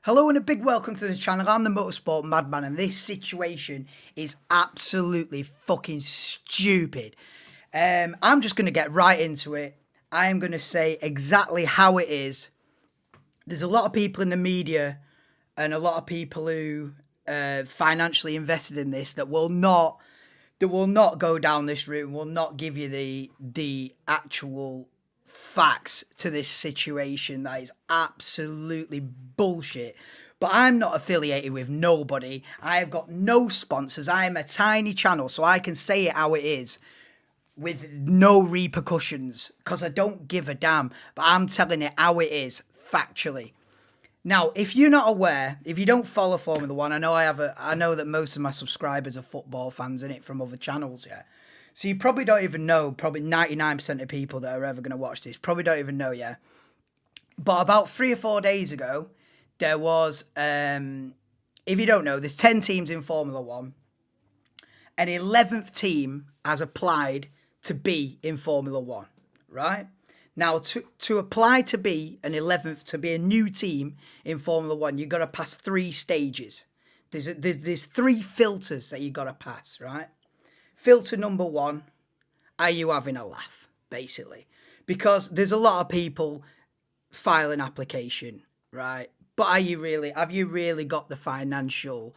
Hello and a big welcome to the channel. I'm the Motorsport Madman and this situation is absolutely fucking stupid. I'm just going to get right into it. I am going to say exactly how it is. There's a lot of people in the media and a lot of people who financially invested in this that will not go down this route and will not give you the actual facts to this situation. That is absolutely bullshit. But I'm not affiliated with nobody. I have got no sponsors. I am a tiny channel, so I can say it how it is with no repercussions because I don't give a damn. But I'm telling it how it is factually. Now, if you're not aware, if you don't follow Formula One, I know that most of my subscribers are football fans in it from other channels, yeah. So you probably don't even know, probably 99% of people that are ever going to watch this probably don't even know, yeah. But about 3 or 4 days ago, there was, if you don't know, there's 10 teams in Formula One. An 11th team has applied to be in Formula One, right? Now, to apply to be an 11th, to be a new team in Formula One, you've got to pass 3 stages. There's 3 filters that you've got to pass, right? Filter number 1, are you having a laugh, basically? Because there's a lot of people file an application, right? But have you really got the financial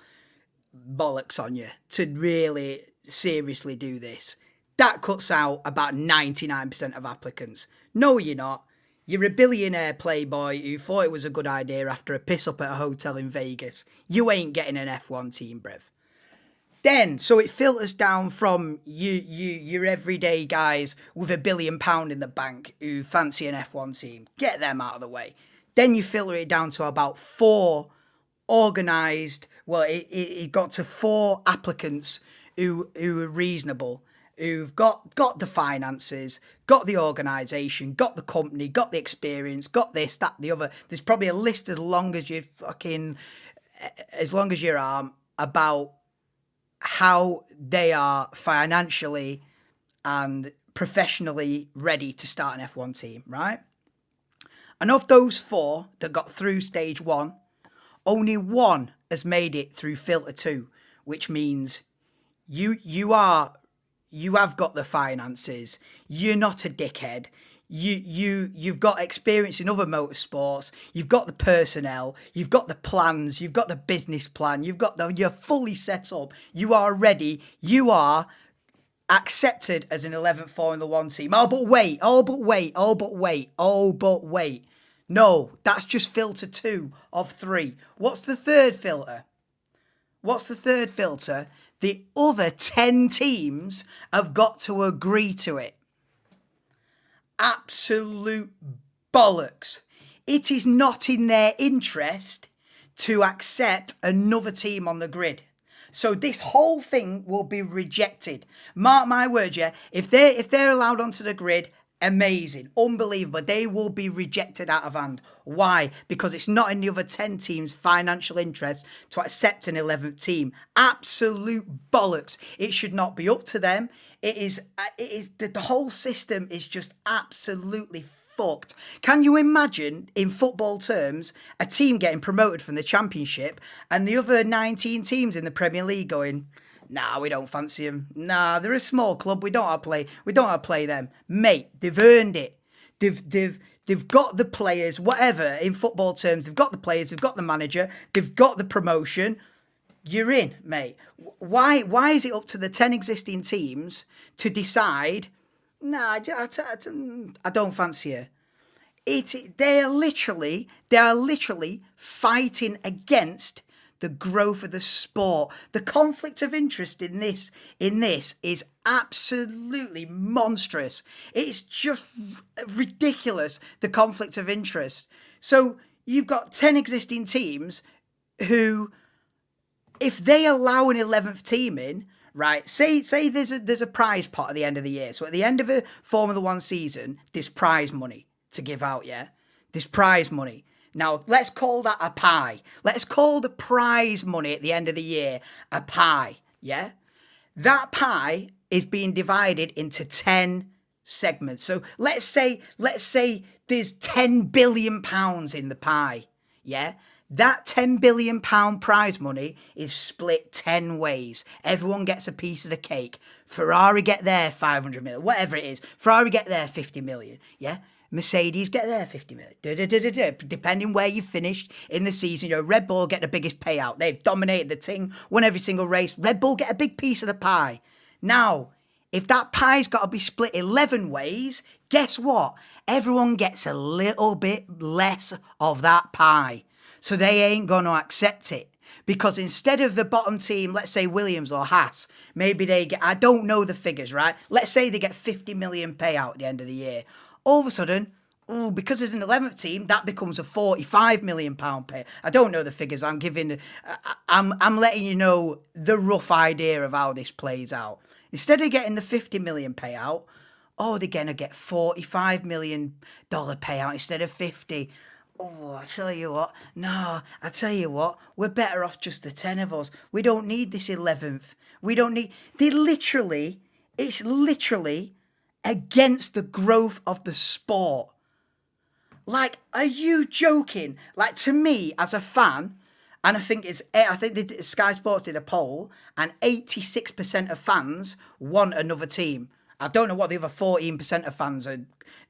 bollocks on you to really seriously do this? That cuts out about 99% of applicants. No, you're not. You're a billionaire playboy who thought it was a good idea after a piss up at a hotel in Vegas. You ain't getting an F1 team, brev. Then, so it filters down from your everyday guys with £1 billion in the bank who fancy an F1 team. Get them out of the way. Then you filter it down to about 4 organised, well, it got to 4 applicants who are reasonable, who've got the finances, got the organisation, got the company, got the experience, got this, that, the other. There's probably a list as long as your arm about how they are financially and professionally ready to start an F1 team, right? And of those 4 that got through stage 1, only 1 has made it through filter 2, which means you have got the finances, you're not a dickhead, you've got experience in other motorsports, you've got the personnel, you've got the plans, you've got the business plan, you're fully set up, you are ready, you are accepted as an 11th Formula One team. Oh, but wait. No, that's just filter 2 of 3. What's the third filter? The other 10 teams have got to agree to it. Absolute bollocks. It is not in their interest to accept another team on the grid. So this whole thing will be rejected. Mark my words, yeah. If they're allowed onto the grid, amazing, unbelievable. They will be rejected out of hand. Why? Because it's not in the other 10 teams' financial interest to accept an 11th team. Absolute bollocks. It should not be up to them. It is the whole system is just absolutely fucked. Can you imagine, in football terms, a team getting promoted from the Championship and the other 19 teams in the Premier League going, nah, we don't fancy them. Nah, they're a small club. We don't want to play them. Mate, they've earned it. They've got the players, whatever, in football terms. They've got the players, they've got the manager, they've got the promotion. You're in, mate. Why is it up to the 10 existing teams to decide, nah, I don't fancy her? They are literally fighting against the growth of the sport. The conflict of interest in this is absolutely monstrous. It's just ridiculous, the conflict of interest. So you've got 10 existing teams who, if they allow an 11th team in, right, say there's a prize pot at the end of the year. So at the end of a Formula One season, there's prize money to give out, yeah? There's prize money. Now, let's call that a pie. Let's call the prize money at the end of the year a pie, yeah? That pie is being divided into 10 segments. So let's say there's £10 billion in the pie, yeah? That £10 billion prize money is split 10 ways. Everyone gets a piece of the cake. Ferrari get their 500 million, whatever it is. Ferrari get their 50 million, yeah? Mercedes get their 50 million. Depending where you finished in the season, Red Bull get the biggest payout. They've dominated the thing, won every single race. Red Bull get a big piece of the pie. Now, if that pie's got to be split 11 ways, guess what? Everyone gets a little bit less of that pie. So they ain't going to accept it. Because instead of the bottom team, let's say Williams or Haas, maybe they get, I don't know the figures, right? Let's say they get 50 million payout at the end of the year. All of a sudden, because there's an 11th team, that becomes a £45 million pay. I don't know the figures. I'm letting you know the rough idea of how this plays out. Instead of getting the 50 million payout, they're going to get $45 million payout instead of 50. I tell you what, we're better off just the 10 of us. We don't need this 11th. It's literally against the growth of the sport. Like, are you joking? Like, to me, as a fan, and I think Sky Sports did a poll, and 86% of fans want another team. I don't know what the other 14% of fans are.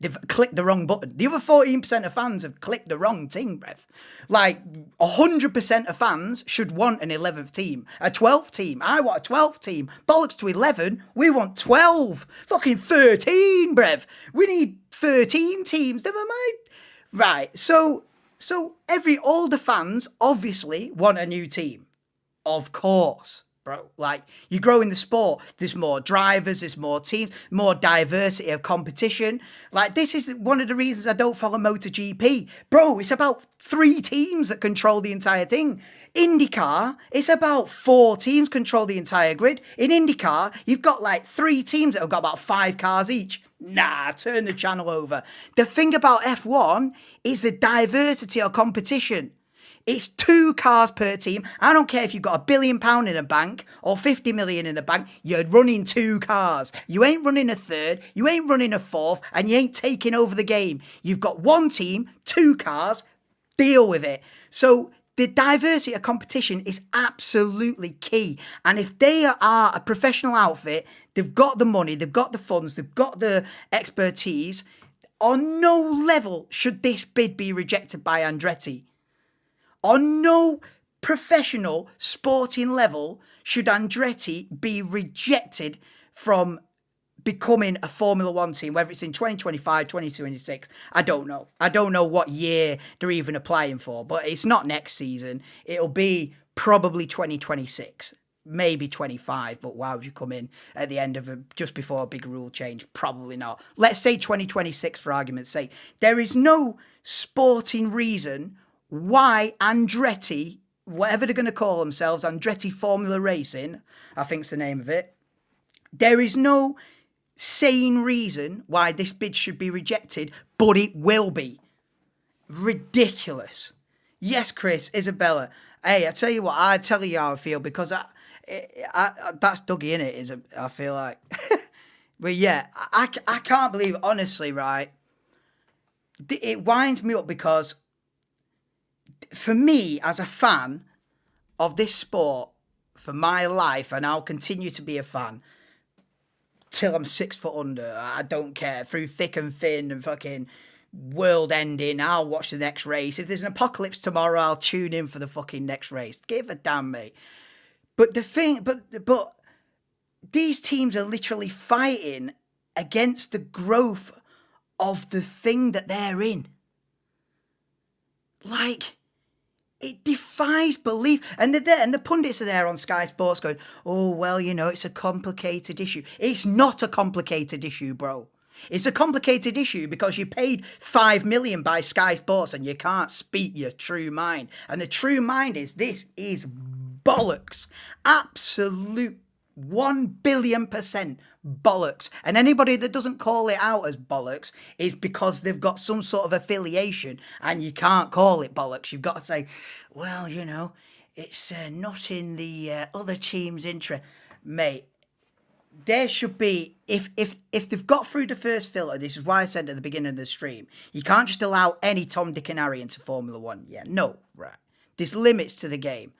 They've clicked the wrong button. The other 14% of fans have clicked the wrong thing, bruv. Like, 100% of fans should want an 11th team. A 12th team. I want a 12th team. Bollocks to 11. We want 12. Fucking 13, bruv. We need 13 teams. Never mind. Right. So all the fans obviously want a new team. Of course. Bro, like, you grow in the sport, there's more drivers, there's more teams, more diversity of competition. Like, this is one of the reasons I don't follow MotoGP. Bro, it's about 3 teams that control the entire thing. IndyCar, it's about 4 teams control the entire grid. In IndyCar, you've got like 3 teams that have got about 5 cars each. Nah, turn the channel over. The thing about F1 is the diversity of competition. It's 2 cars per team. I don't care if you've got £1 billion in the bank or 50 million in the bank. You're running 2 cars. You ain't running a third. You ain't running a fourth, and you ain't taking over the game. You've got 1 team, 2 cars. Deal with it. So the diversity of competition is absolutely key. And if they are a professional outfit, they've got the money, they've got the funds, they've got the expertise. On no level should this bid be rejected by Andretti. On no professional sporting level should Andretti be rejected from becoming a Formula One team, whether it's in 2025, 2026. I don't know. I don't know what year they're even applying for, but it's not next season. It'll be probably 2026, maybe 25, but why would you come in at the end of just before a big rule change? Probably not. Let's say 2026 for argument's sake. There is no sporting reason why Andretti, whatever they're going to call themselves, Andretti Formula Racing, I think's the name of it, there is no sane reason why this bid should be rejected, but it will be. Ridiculous. Yes, Chris, Isabella. Hey, I tell you what, I tell you how I feel, because I that's Dougie, innit? I feel like. But yeah, I can't believe, honestly, right? It winds me up because, for me, as a fan of this sport, for my life, and I'll continue to be a fan till I'm 6 foot under, I don't care, through thick and thin and fucking world ending, I'll watch the next race. If there's an apocalypse tomorrow, I'll tune in for the fucking next race. Give a damn, mate. But the thing, but these teams are literally fighting against the growth of the thing that they're in. Like, it defies belief. And the pundits are there on Sky Sports going, oh, well, it's a complicated issue. It's not a complicated issue, bro. It's a complicated issue because you paid $5 million by Sky Sports and you can't speak your true mind. And the true mind is, this is bollocks. Absolute 1 billion% bollocks. And anybody that doesn't call it out as bollocks is because they've got some sort of affiliation, and you can't call it bollocks. You've got to say, well, it's not in the other team's interest. Mate, there should be, if they've got through the first filter, this is why I said at the beginning of the stream, you can't just allow any Tom, Dick and Harry into Formula One. Yeah, no, right. There's limits to the game.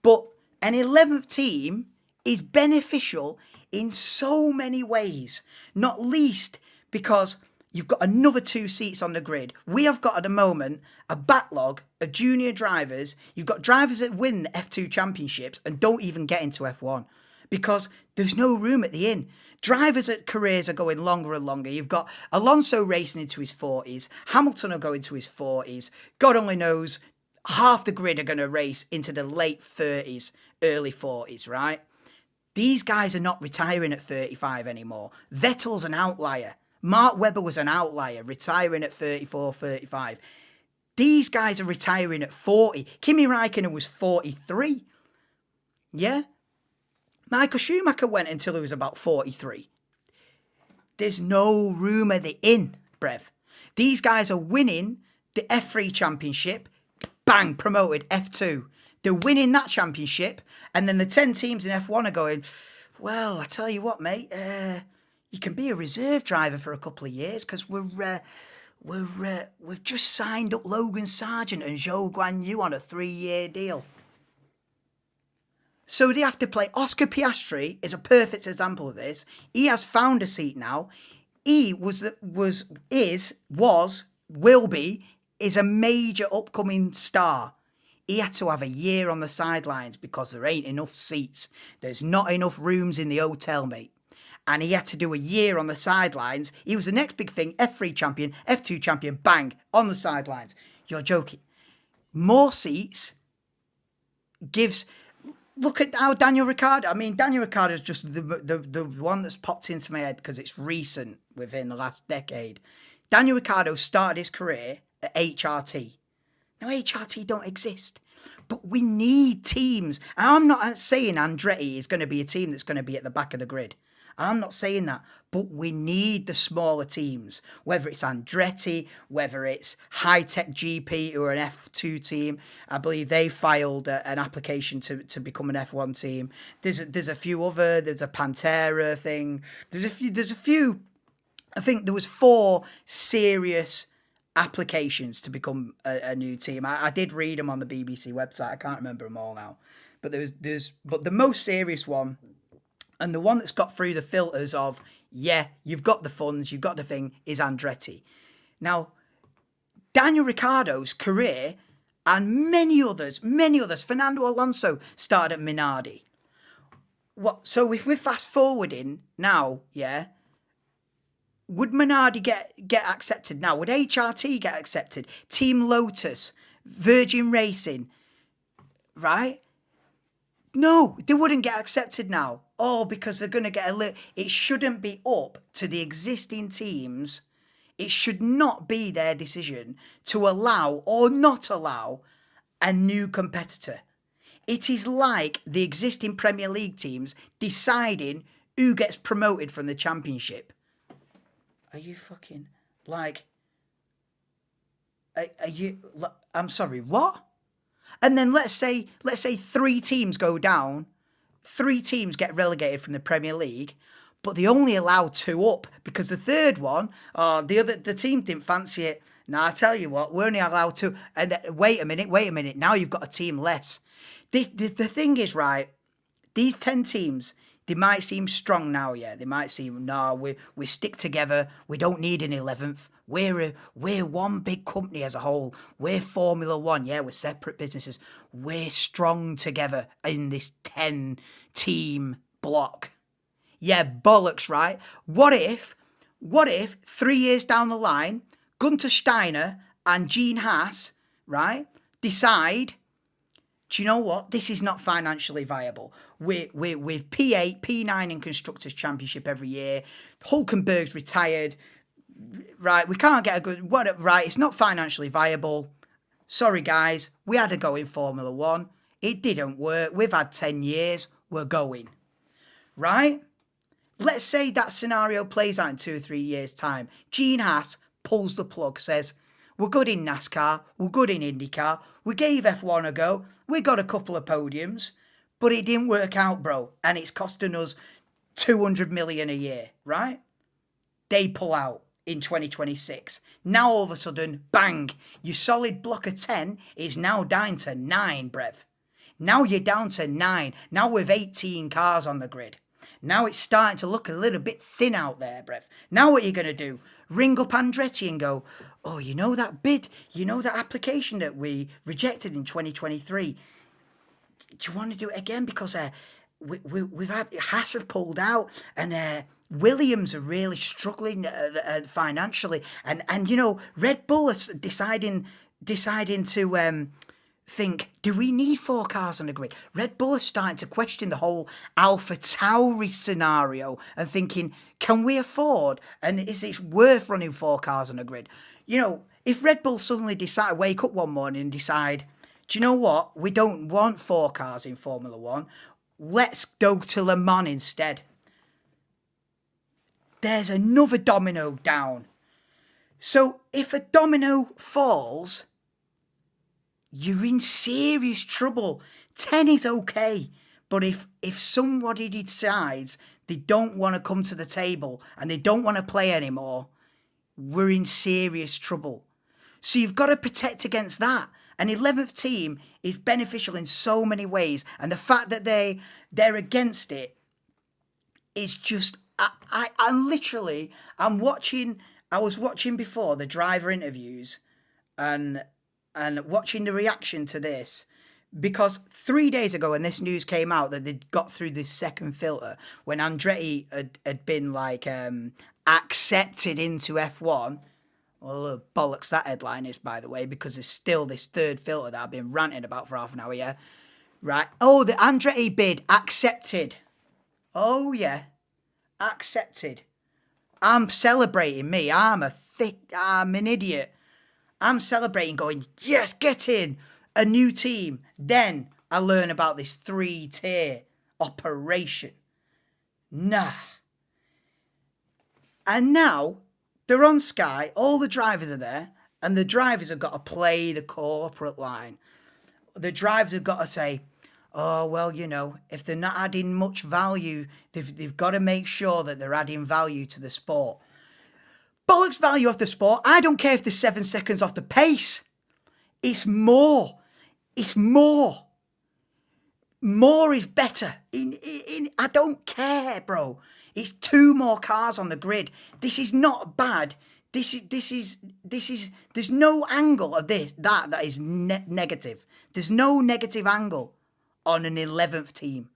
But an 11th team is beneficial in so many ways, not least because you've got another 2 seats on the grid. We have got at the moment a backlog of junior drivers. You've got drivers that win the F2 championships and don't even get into F1 because there's no room at the inn. Drivers' careers are going longer and longer. You've got Alonso racing into his 40s. Hamilton will go into his 40s. God only knows half the grid are going to race into the late 30s, early 40s, right? These guys are not retiring at 35 anymore. Vettel's an outlier. Mark Webber was an outlier, retiring at 34, 35. These guys are retiring at 40. Kimi Räikkönen was 43. Yeah? Michael Schumacher went until he was about 43. There's no room at the inn, brev. These guys are winning the F3 championship. Bang, promoted F2. They're winning that championship. And then the 10 teams in F1 are going, well, I tell you what, mate, you can be a reserve driver for a couple of years because we've just signed up Logan Sargent and Zhou Guanyu on a 3-year deal. So they have to play. Oscar Piastri is a perfect example of this. He has found a seat now. He is a major upcoming star. He had to have a year on the sidelines because there ain't enough seats. There's not enough rooms in the hotel, mate. And he had to do a year on the sidelines. He was the next big thing, F3 champion, F2 champion, bang, on the sidelines. You're joking. More seats gives... Look at how Daniel Ricciardo... I mean, Daniel Ricciardo is just the one that's popped into my head because it's recent within the last decade. Daniel Ricciardo started his career at HRT. Now, HRT don't exist. But we need teams. And I'm not saying Andretti is going to be a team that's going to be at the back of the grid. I'm not saying that. But we need the smaller teams. Whether it's Andretti, whether it's High Tech GP, who are an F2 team. I believe they filed an application to become an F1 team. There's a few other. There's a Pantera thing. There's a few. I think there was 4 serious applications to become a new team. I did read them on the BBC website. I can't remember them all now. But but the most serious one, and the one that's got through the filters of, yeah, you've got the funds, you've got the thing, is Andretti. Now, Daniel Ricciardo's career, and many others, Fernando Alonso started at Minardi. So if we're fast forwarding now, yeah, would Minardi get accepted now? Would HRT get accepted? Team Lotus, Virgin Racing, right? No, they wouldn't get accepted now. Oh, because they're going to get it shouldn't be up to the existing teams. It should not be their decision to allow or not allow a new competitor. It is like the existing Premier League teams deciding who gets promoted from the Championship. Are you fucking, like, are you, I'm sorry, what? And then let's say 3 teams go down, 3 teams get relegated from the Premier League, but they only allow 2 up because the third one, the team didn't fancy it. Now, I tell you what, we're only allowed 2. And wait a minute, now you've got a team less. The thing is, right, these 10 teams, they might seem strong now, yeah. They might seem, we stick together. We don't need an 11th. We're one big company as a whole. We're Formula One, yeah. We're separate businesses. We're strong together in this 10-team block. Yeah, bollocks, right? What if 3 years down the line, Gunter Steiner and Gene Haas, right, decide, do you know what? This is not financially viable. We're P8, P9 in Constructors' Championship every year. Hulkenberg's retired. Right, we can't get a good... Right, it's not financially viable. Sorry, guys. We had a go in Formula One. It didn't work. We've had 10 years. We're going. Right? Let's say that scenario plays out in 2 or 3 years' time. Gene Haas pulls the plug, says, we're good in NASCAR. We're good in IndyCar. We gave F1 a go. We got a couple of podiums. But it didn't work out, bro. And it's costing us $200 million a year, right? They pull out. in 2026. Now all of a sudden, bang, your solid block of 10 is now down to 9, brev. Now you're down to 9. Now with 18 cars on the grid. Now it's starting to look a little bit thin out there, brev. Now what are you going to do? Ring up Andretti and go, oh, you know that bid, you know that application that we rejected in 2023? Do you want to do it again? Because we've had Haas have pulled out, and Williams are really struggling financially, and you know Red Bull is deciding to think, do we need 4 cars on the grid? Red Bull is starting to question the whole Alpha Tauri scenario and thinking, can we afford, and is it worth running 4 cars on the grid? You know, if Red Bull suddenly wake up one morning and decide, do you know what, we don't want 4 cars in Formula 1, let's go to Le Mans instead. There's another domino down. So if a domino falls, you're in serious trouble. 10 is okay, but if somebody decides they don't want to come to the table and they don't want to play anymore, we're in serious trouble. So you've got to protect against that. An 11th team is beneficial in so many ways, and the fact that they're against it is just, I was watching before the driver interviews and watching the reaction to this, because 3 days ago when this news came out that they'd got through this second filter, when Andretti had been like accepted into F1, well, bollocks that headline is, by the way, because there's still this third filter that I've been ranting about for half an hour, yeah? Right. Oh, the Andretti bid accepted. Oh, yeah. Accepted. I'm celebrating me. I'm an idiot. I'm celebrating going, yes, get in. A new team. Then I learn about this 3-tier operation. Nah. And now they're on Sky, all the drivers are there, and the drivers have got to play the corporate line. The drivers have got to say, oh, well, you know, if they're not adding much value, they've got to make sure that they're adding value to the sport. Bollocks value of the sport. I don't care if they're 7 seconds off the pace. It's more. It's more. More is better. I don't care, bro. It's 2 more cars on the grid. This is not bad. This is. There's no angle of that is negative. There's no negative angle on an 11th team,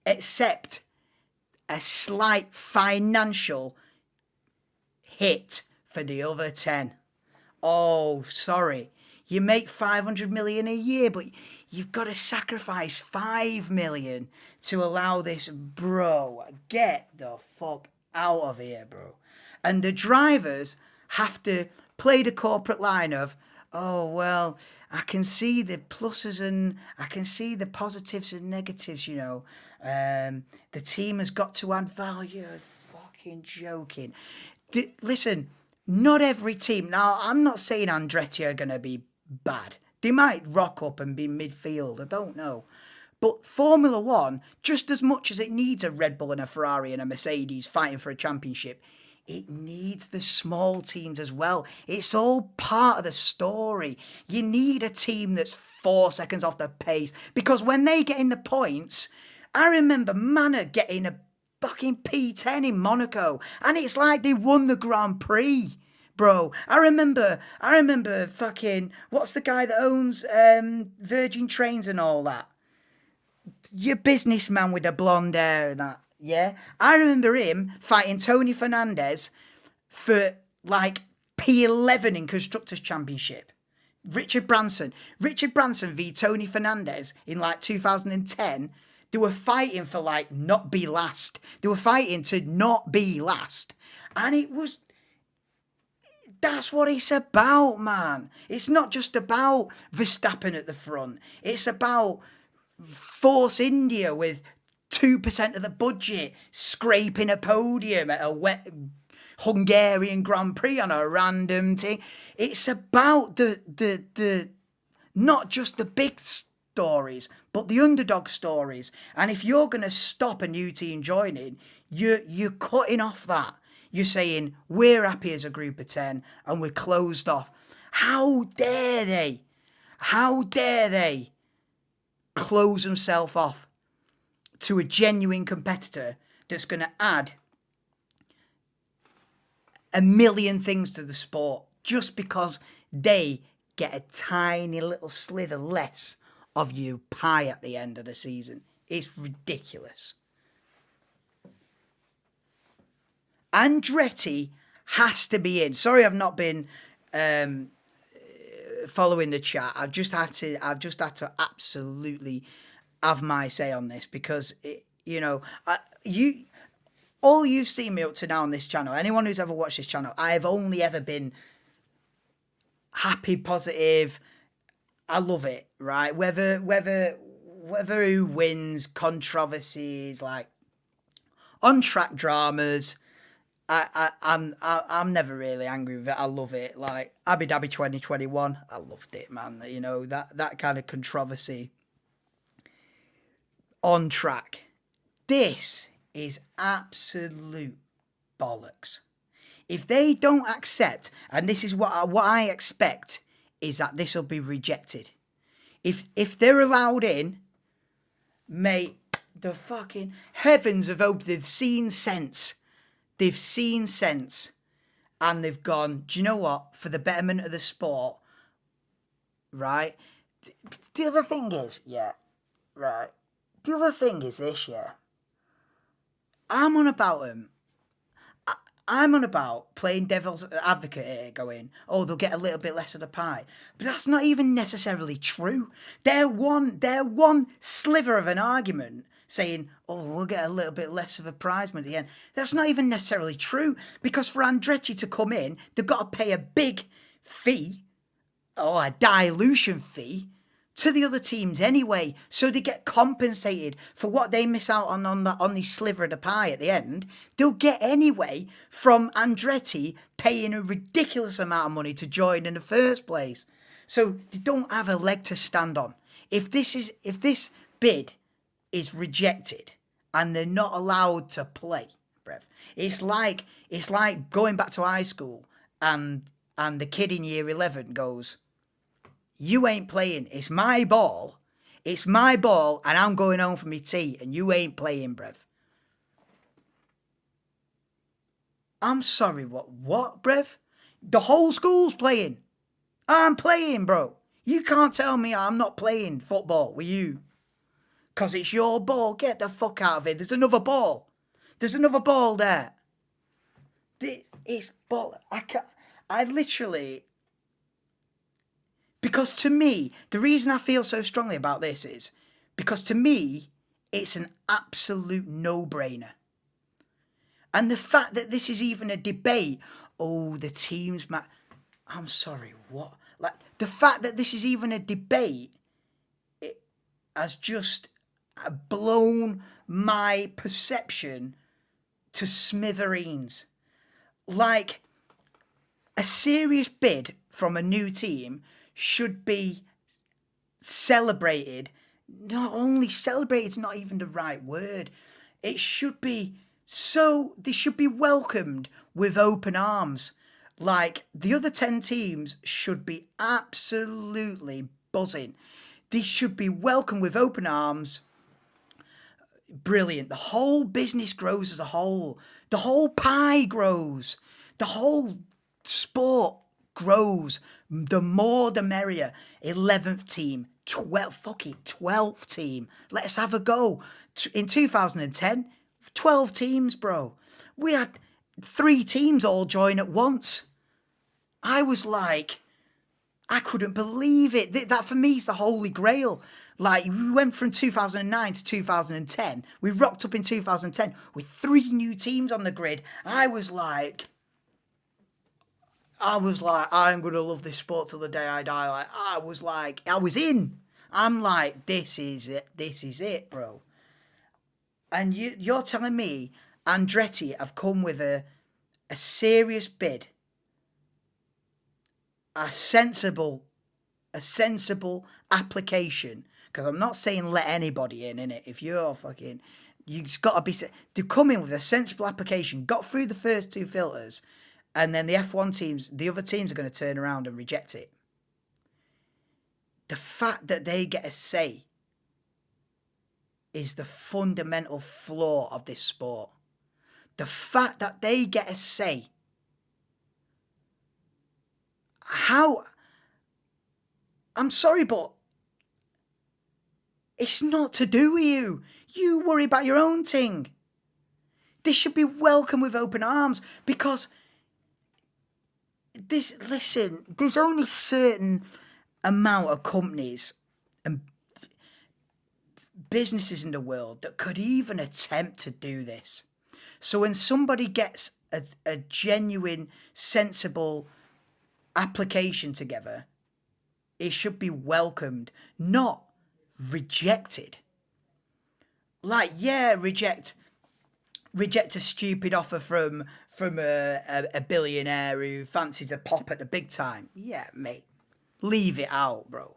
except a slight financial hit for the other 10. Oh, sorry. You make 500 million a year, but you've got to sacrifice 5 million to allow this. Bro, get the fuck out of here, bro. And the drivers have to play the corporate line of, oh, well, I can see the pluses and I can see the positives and negatives, you know. The team has got to add value. Fucking joking. Listen, not every team. Now, I'm not saying Andretti are going to be bad. They might rock up and be midfield. I don't know. But Formula 1, just as much as it needs a Red Bull and a Ferrari and a Mercedes fighting for a championship, it needs the small teams as well. It's all part of the story. You need a team that's 4 seconds off the pace, because when they get in the points, I remember Manor getting a fucking P10 in Monaco, and it's like they won the Grand Prix. Bro, I remember fucking, what's the guy that owns Virgin Trains and all that? Your businessman with the blonde hair and that, yeah? I remember him fighting Tony Fernandez for, like, P11 in Constructors' Championship. Richard Branson v Tony Fernandez in, like, 2010. They were fighting for, like, not be last. They were fighting to not be last. And it was... That's what it's about, man. It's not just about Verstappen at the front. It's about Force India with 2% of the budget scraping a podium at a wet Hungarian Grand Prix on a random thing. It's about the not just the big stories, but the underdog stories. And if you're going to stop a new team joining, you're cutting off that. You're saying we're happy as a group of 10 and we're closed off. How dare they? How dare they close themselves off to a genuine competitor that's going to add a million things to the sport just because they get a tiny little slither less of your pie at the end of the season. It's ridiculous. Andretti has to be in. Sorry, I've not been following the chat. I've just had to absolutely have my say on this because all you've seen me up to now on this channel, anyone who's ever watched this channel, I've only ever been happy, positive. I love it, right? Whether who wins, controversies, like on track dramas, I'm never really angry with it. I love it. Like Abu Dhabi 2021, I loved it, man. You know, that kind of controversy on track. This is absolute bollocks. If they don't accept, and this is what I expect, is that this will be rejected. If they're allowed in, mate, the fucking heavens have opened. They've seen sense. They've seen sense. And they've gone, do you know what? For the betterment of the sport, right? The other thing is, yeah, right. The other thing is this, yeah. I'm on about them. I'm on about playing devil's advocate here, going, oh, they'll get a little bit less of the pie. But that's not even necessarily true. They're one sliver of an argument saying, oh, we'll get a little bit less of a prize money at the end. That's not even necessarily true, because for Andretti to come in, they've got to pay a big fee, or a dilution fee, to the other teams anyway, so they get compensated for what they miss out on the sliver of the pie at the end. They'll get anyway from Andretti paying a ridiculous amount of money to join in the first place. So they don't have a leg to stand on. If this bid is rejected and they're not allowed to play, bruv, it's like going back to high school and the kid in year 11 goes, you ain't playing. It's my ball. It's my ball, and I'm going home for me tea, and you ain't playing, bruv. I'm sorry, what, bruv? The whole school's playing. I'm playing, bro. You can't tell me I'm not playing football with you. Because it's your ball. Get the fuck out of it. There's another ball. There's another ball there. It's ball. I literally... Because to me, the reason I feel so strongly about this is because to me, it's an absolute no-brainer. And the fact that this is even a debate, oh, the teams... I'm sorry, what? Like, the fact that this is even a debate, it has just blown my perception to smithereens. Like, a serious bid from a new team should be celebrated. Not only celebrated, it's not even the right word. It should be they should be welcomed with open arms. Like, the other 10 teams should be absolutely buzzing. They should be welcomed with open arms. Brilliant. The whole business grows as a whole. The whole pie grows. The whole sport grows. The more the merrier. 11th team, 12th team. Let's have a go. In 2010, 12 teams, bro. We had 3 teams all join at once. I was like, I couldn't believe it. That for me is the holy grail. Like, we went from 2009 to 2010. We rocked up in 2010 with 3 new teams on the grid. I was like, I'm going to love this sport till the day I die. Like, I was in. I'm like, this is it. This is it, bro. And you're telling me Andretti have come with a serious bid, a sensible application. Because I'm not saying let anybody in it. If you're fucking You've got to be. They come in with a sensible application, got through the first 2 filters, and then the F1 teams, the other teams, are going to turn around and reject it. The fact that they get a say is the fundamental flaw of this sport. The fact that they get a say. How? I'm sorry, but it's not to do with you. You worry about your own thing. This should be welcomed with open arms, because listen, there's only certain amount of companies and businesses in the world that could even attempt to do this. So when somebody gets a genuine, sensible application together, it should be welcomed, not rejected. Like, yeah, reject a stupid offer from a billionaire who fancies a pop at the big time. Yeah, mate, leave it out, bro.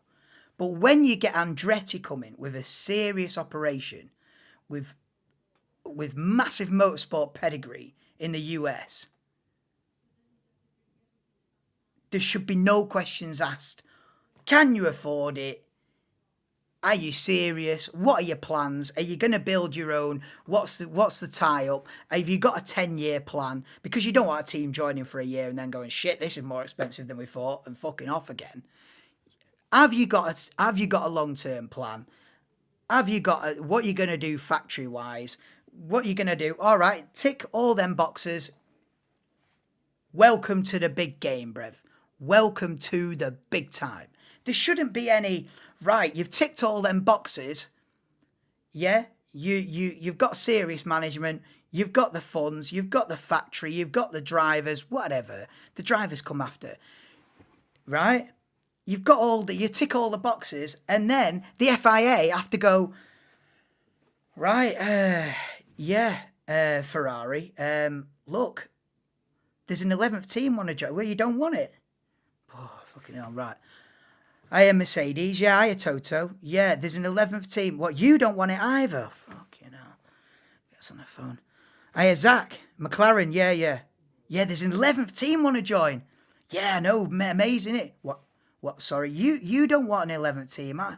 But when you get Andretti coming with a serious operation, with massive motorsport pedigree in the US, there should be no questions asked. Can you afford it? Are you serious? What are your plans? Are you going to build your own? What's the tie-up? Have you got a 10-year plan? Because you don't want a team joining for a year and then going, shit, this is more expensive than we thought, and fucking off again. Have you got a long-term plan? Have you got what you're going to do factory-wise? What you're going to do? All right, tick all them boxes. Welcome to the big game, bruv. Welcome to the big time. There shouldn't be any... Right, you've ticked all them boxes. Yeah, you've got serious management. You've got the funds. You've got the factory. You've got the drivers. Whatever. The drivers come after. Right? You've got you tick all the boxes, and then the FIA have to go. Right? Ferrari. Look, there's an 11th team want to join. Well, you don't want it. Oh, fucking hell! Right. I am Mercedes. Yeah, I am Toto. Yeah, there's an 11th team. What, you don't want it either? Fucking hell. Gets on the phone. I am Zach. McLaren. Yeah. Yeah, there's an 11th team want to join. Yeah, no, amazing it. What, sorry, you don't want an 11th team, huh?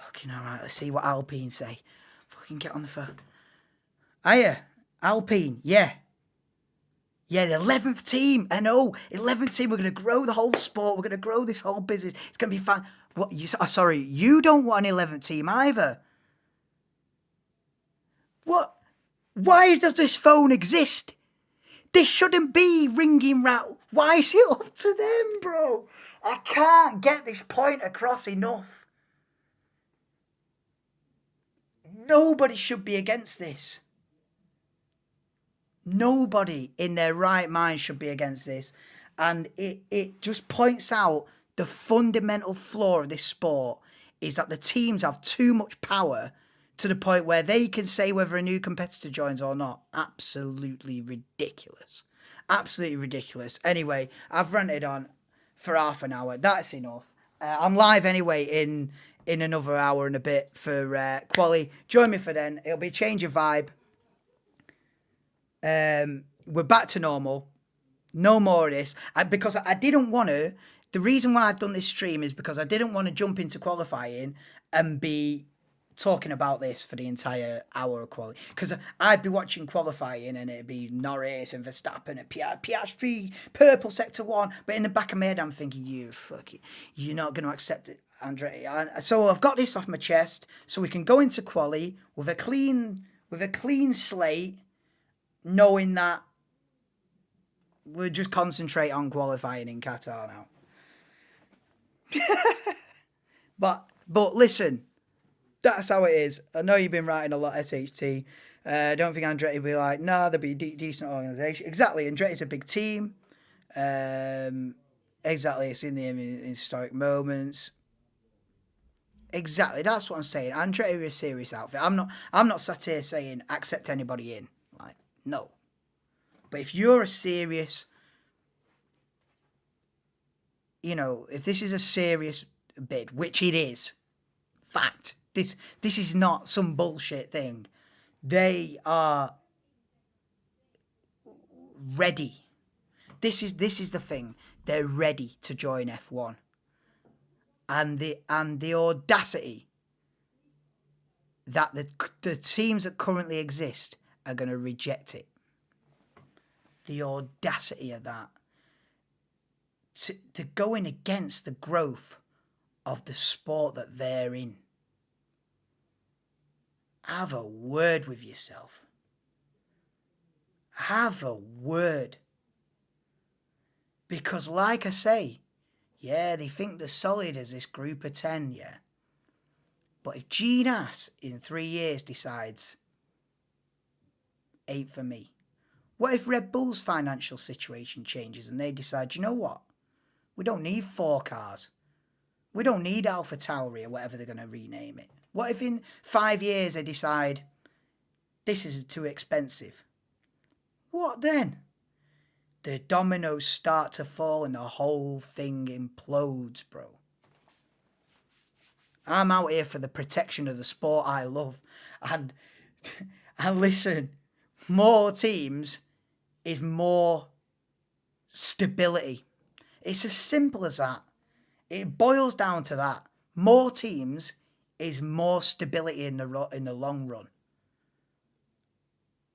Fucking all right, let's see what Alpine say. Fucking get on the phone. Hiya, Alpine. Yeah. Yeah, the 11th team. I know, 11th team. We're going to grow the whole sport. We're going to grow this whole business. It's going to be fun. What? Sorry, you don't want an 11th team either. What? Why does this phone exist? This shouldn't be ringing round. Why is it up to them, bro? I can't get this point across enough. Nobody should be against this. Nobody in their right mind should be against this. And it just points out the fundamental flaw of this sport is that the teams have too much power to the point where they can say whether a new competitor joins or not. Absolutely ridiculous. Absolutely ridiculous. Anyway, I've ranted on for half an hour. That's enough. I'm live anyway in another hour and a bit for quali. Join me for then. It'll be a change of vibe. We're back to normal. No more of this. Because I didn't want to. The reason why I've done this stream is because I didn't want to jump into qualifying and be talking about this for the entire hour of quality. Because I'd be watching qualifying and it'd be Norris and Verstappen and Piastri, purple sector 1. But in the back of my head, I'm thinking, you're not going to accept it, Andre. So I've got this off my chest so we can go into quali with a clean slate, knowing that we'll just concentrate on qualifying in Qatar now. But listen, that's how it is. I know you've been writing a lot, SHT. I don't think Andretti will be like, no, they'll be a decent organisation. Exactly, Andretti's a big team. Exactly, it's in the historic moments. Exactly, that's what I'm saying. Andretti is a serious outfit. I'm not sat here saying accept anybody in. Like, no. But if you're a serious, if this is a serious bid, which it is, fact. This is not some bullshit thing. They are ready. This is the thing. They're ready to join F1. And the audacity that the teams that currently exist are going to reject it. The audacity of that. To going against the growth of the sport that they're in. Have a word with yourself. Have a word. Because like I say, yeah, they think they're solid as this group of 10, yeah. But if Gene in 3 years decides, ain't for me. What if Red Bull's financial situation changes and they decide, you know what? We don't need 4 cars. We don't need Alpha Tauri or whatever they're going to rename it. What if in 5 years they decide, this is too expensive? What then? The dominoes start to fall and the whole thing implodes, bro. I'm out here for the protection of the sport I love. And listen, more teams is more stability. It's as simple as that. It boils down to that. More teams is more stability in the long run.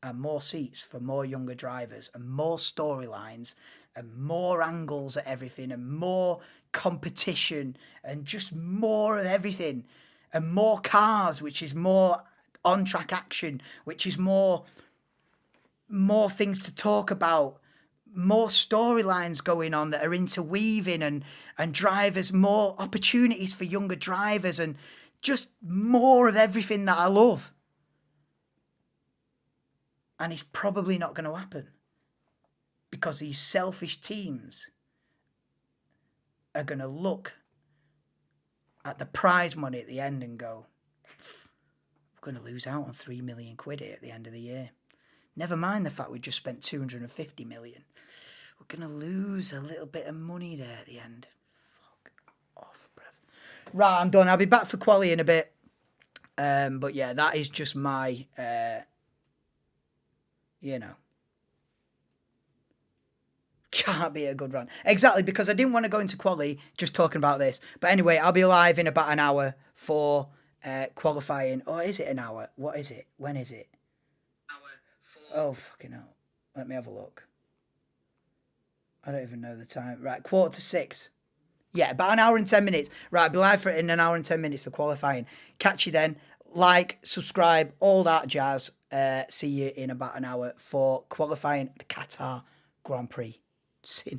And more seats for more younger drivers and more storylines and more angles at everything and more competition and just more of everything and more cars, which is more on-track action, which is more things to talk about, more storylines going on that are interweaving and drivers, more opportunities for younger drivers and just more of everything that I love. And it's probably not going to happen because these selfish teams are going to look at the prize money at the end and go, we're going to lose out on 3 million quid here at the end of the year. Never mind the fact we just spent 250 million. We're going to lose a little bit of money there at the end. Fuck off, bruv. Right, I'm done. I'll be back for quali in a bit. But yeah, that is just my... can't be a good run. Exactly, because I didn't want to go into quali just talking about this. But anyway, I'll be live in about an hour for qualifying. Or is it an hour? What is it? When is it? Oh, fucking hell. Let me have a look. I don't even know the time. Right, 5:45. Yeah, about an hour and 10 minutes. Right, I'll be live for it in an hour and 10 minutes for qualifying. Catch you then. Like, subscribe, all that jazz. See you in about an hour for qualifying the Qatar Grand Prix. See you in a